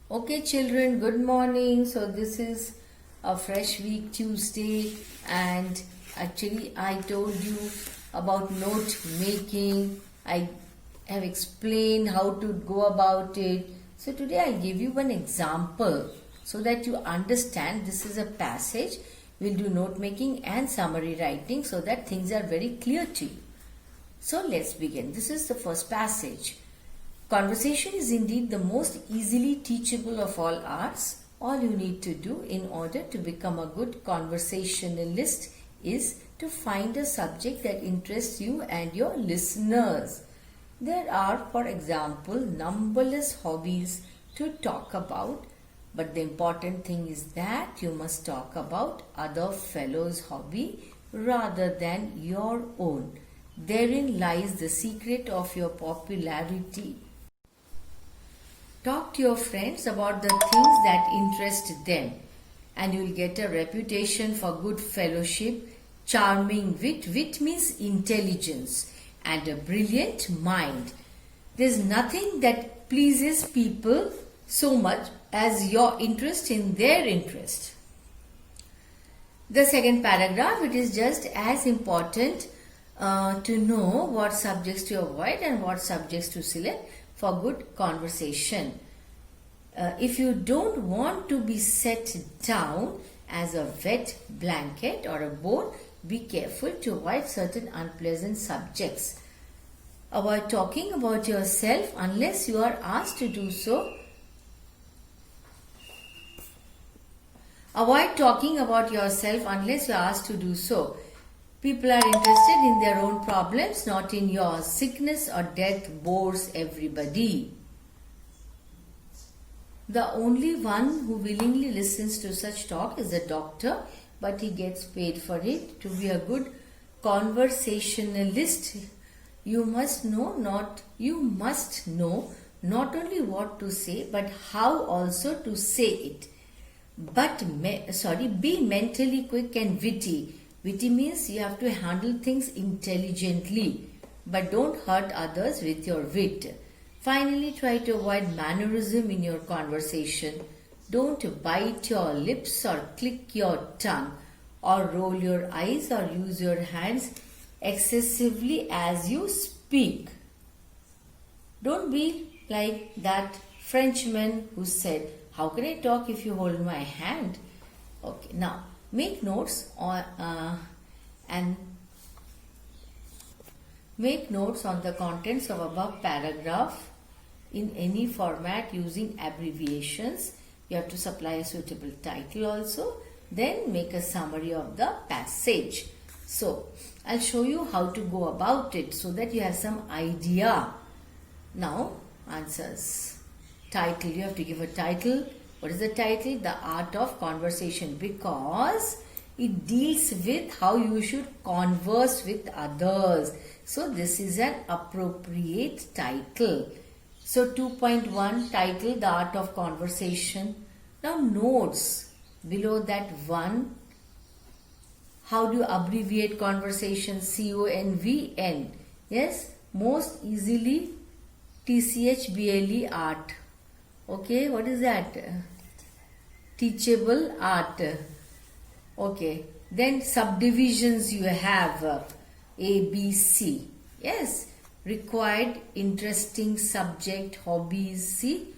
Okay, children, good morning. So, this is a fresh week, Tuesday, and actually, I told you about note making. I have explained how to go about it. So, today I give you one example so that you understand this is a passage. We'll do note making and summary writing so that things are very clear to you. So, let's begin. This is the first passage. Conversation is indeed the most easily teachable of all arts. All you need to do in order to become a good conversationalist is to find a subject that interests you and your listeners. There are, for example, numberless hobbies to talk about, but the important thing is that you must talk about other fellows' hobby rather than your own. Therein lies the secret of your popularity. Talk to your friends about the things that interest them, and you will get a reputation for good fellowship, charming wit. Wit means intelligence, and a brilliant mind. There's nothing that pleases people so much as your interest in their interest. The second paragraph, it is just as important to know what subjects to avoid and what subjects to select for good conversation. If you don't want to be set down as a wet blanket or a bone, be careful to avoid certain unpleasant subjects. Avoid talking about yourself unless you are asked to do so. Avoid talking about yourself unless you are asked to do so. People are interested in their own problems, not in yours. Sickness or death bores everybody. The only one who willingly listens to such talk is a doctor, but he gets paid for it. To be a good conversationalist, you must know not only what to say, but how also to say it. Be mentally quick and witty. Witty means you have to handle things intelligently, but don't hurt others with your wit. Finally, try to avoid mannerism in your conversation. Don't bite your lips or click your tongue or roll your eyes or use your hands excessively as you speak. Don't be like that Frenchman who said, "How can I talk if you hold my hand?" Okay, now make notes on the contents of above paragraph in any format using abbreviations. You have to supply a suitable title also. Then make a summary of the passage. So, I'll show you how to go about it so that you have some idea. Now, answers. Title. You have to give a title. What is the title? The Art of Conversation, because it deals with how you should converse with others. So, this is an appropriate title. So, 2.1 title, The Art of Conversation. Now, notes. Below that one, how do you abbreviate conversation? CONVN. Yes, most easily TCHBLE art. Okay, what is that? Teachable art. Okay, then subdivisions you have A, B, C. Yes, required, interesting, subject, hobbies. See,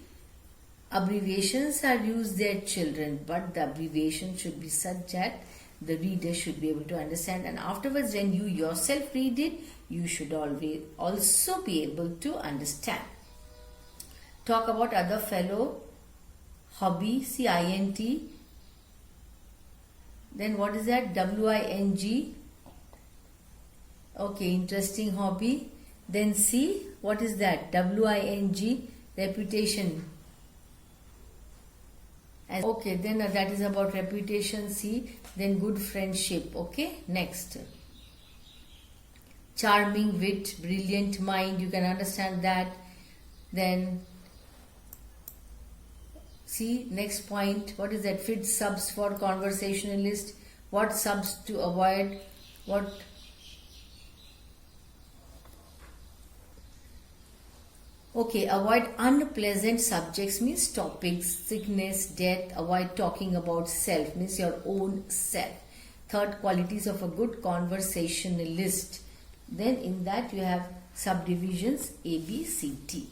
abbreviations are used there, children, but the abbreviation should be such that the reader should be able to understand, and afterwards when you yourself read it, you should always also be able to understand. Talk about other fellow hobby, CINT. Then what is that? WING. Okay, interesting hobby. Then C, what is that? WING, reputation. Okay, then that is about reputation. C, then good friendship. Okay, next. Charming wit, brilliant mind, you can understand that. Then see, next point, what is that? Fit subs for conversationalist. What subs to avoid? Okay, avoid unpleasant subjects means topics, sickness, death. Avoid talking about self means your own self. Third, qualities of a good conversationalist. Then in that you have subdivisions A, B, C, T.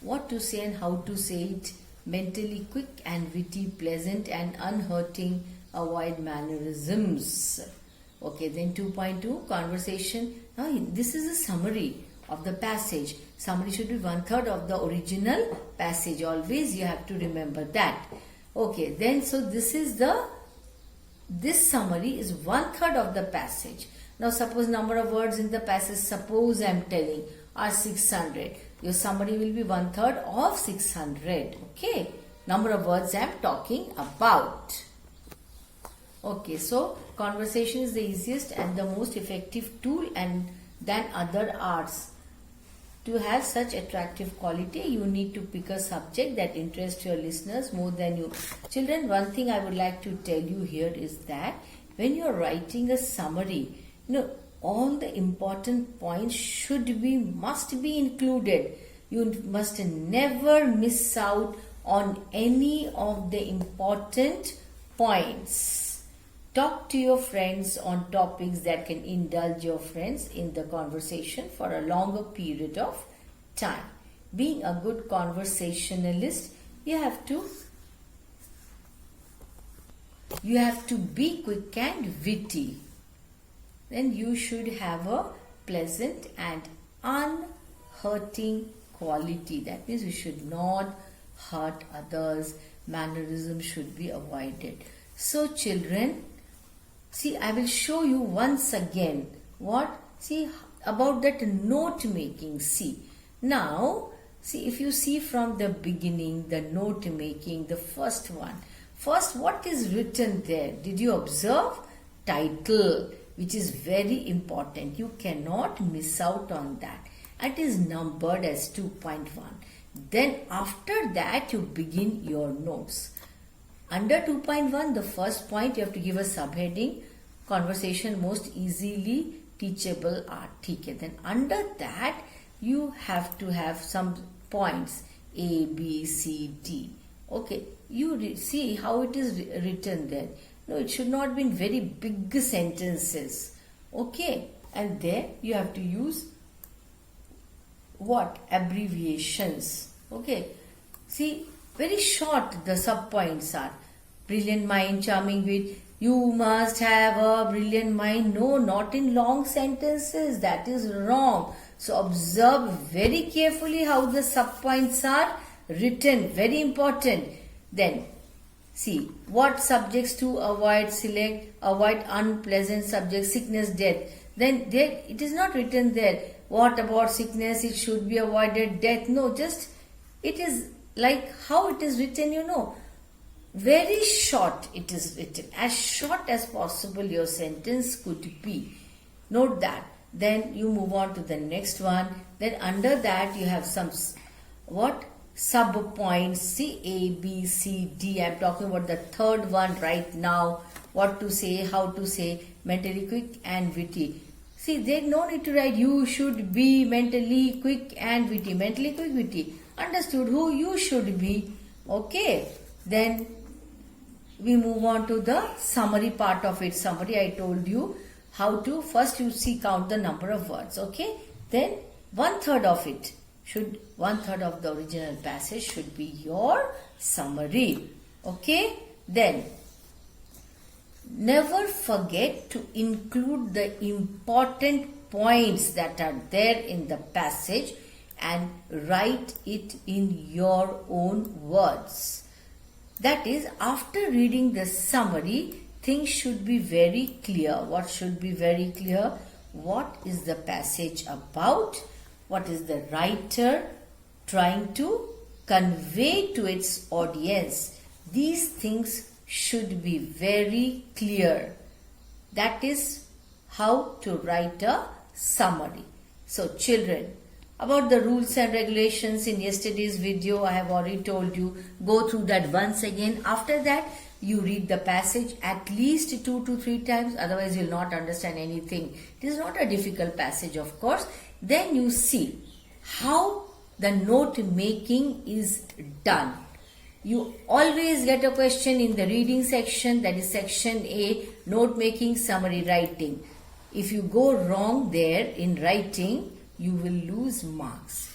What to say and how to say it. Mentally quick and witty, pleasant and unhurting. Avoid mannerisms. Okay, then 2.2 conversation. Now this is a summary of the passage. Summary should be 1/3 of the original passage. Always you have to remember that. Okay, then so this summary is 1/3 of the passage. Now suppose number of words in the passage, suppose I am telling, are 600. Your summary will be 1/3 of 600. Okay, number of words I am talking about. Okay, so conversation is the easiest and the most effective tool and than other arts. To have such attractive quality, you need to pick a subject that interests your listeners more than you. Children, one thing I would like to tell you here is that when you are writing a summary, all the important points must be included. You must never miss out on any of the important points. Talk to your friends on topics that can indulge your friends in the conversation for a longer period of time. Being a good conversationalist, you have to be quick and witty. Then you should have a pleasant and unhurting quality. That means you should not hurt others. Mannerism should be avoided. So children, see, I will show you once again about that note making. Now, if you see from the beginning, the note making, the first one. First, what is written there? Did you observe? Title, which is very important. You cannot miss out on that. It is numbered as 2.1. Then after that, you begin your notes. Under 2.1, the first point you have to give a subheading, conversation most easily teachable art. Okay. Then under that you have to have some points A, B, C, D. Okay, you see how it is written there. No, it should not be in very big sentences. Okay, and there you have to use what? Abbreviations. Okay, see, very short the sub points are. Brilliant mind, charming wit. You must have a brilliant mind. No, not in long sentences. That is wrong. So observe very carefully how the sub points are written. Very important. Then see what subjects to avoid. Select avoid unpleasant subjects, sickness, death. Then there it is not written there. What about sickness? It should be avoided. Death. No, just it is like how it is written, Very short it is written. As short as possible your sentence could be. Note that. Then you move on to the next one. Then under that you have some sub points. See A, B, C, D. I am talking about the third one right now. What to say, how to say, mentally quick and witty. See, there no need to write you should be mentally quick and witty. Mentally quick, witty. Understood who you should be. Okay. Then we move on to the summary part of it. Summary, I told you how to. First you count the number of words. Okay. Then 1/3 of it. 1/3 of the original passage should be your summary. Okay. Then never forget to include the important points that are there in the passage and write it in your own words. That is, after reading the summary, things should be very clear. What should be very clear? What is the passage about? What is the writer trying to convey to its audience? These things should be very clear. That is how to write a summary. So children, about the rules and regulations in yesterday's video, I have already told you. Go through that once again. After that, you read the passage at least 2 to 3 times. Otherwise, you will not understand anything. It is not a difficult passage, of course. Then you see how the note making is done. You always get a question in the reading section, that is section A, note making, summary writing. If you go wrong there in writing, you will lose marks.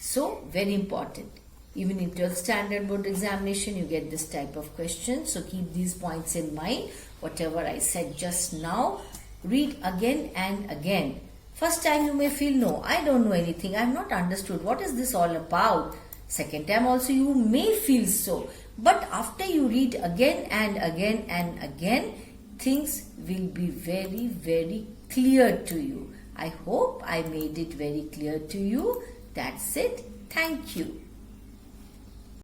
So, very important. Even in 12th standard board examination, you get this type of question. So, keep these points in mind. Whatever I said just now, read again and again. First time you may feel, no, I don't know anything. I have not understood. What is this all about? Second time also you may feel so. But after you read again and again and again, things will be very, very clear to you. I hope I made it very clear to you. That's it. Thank you.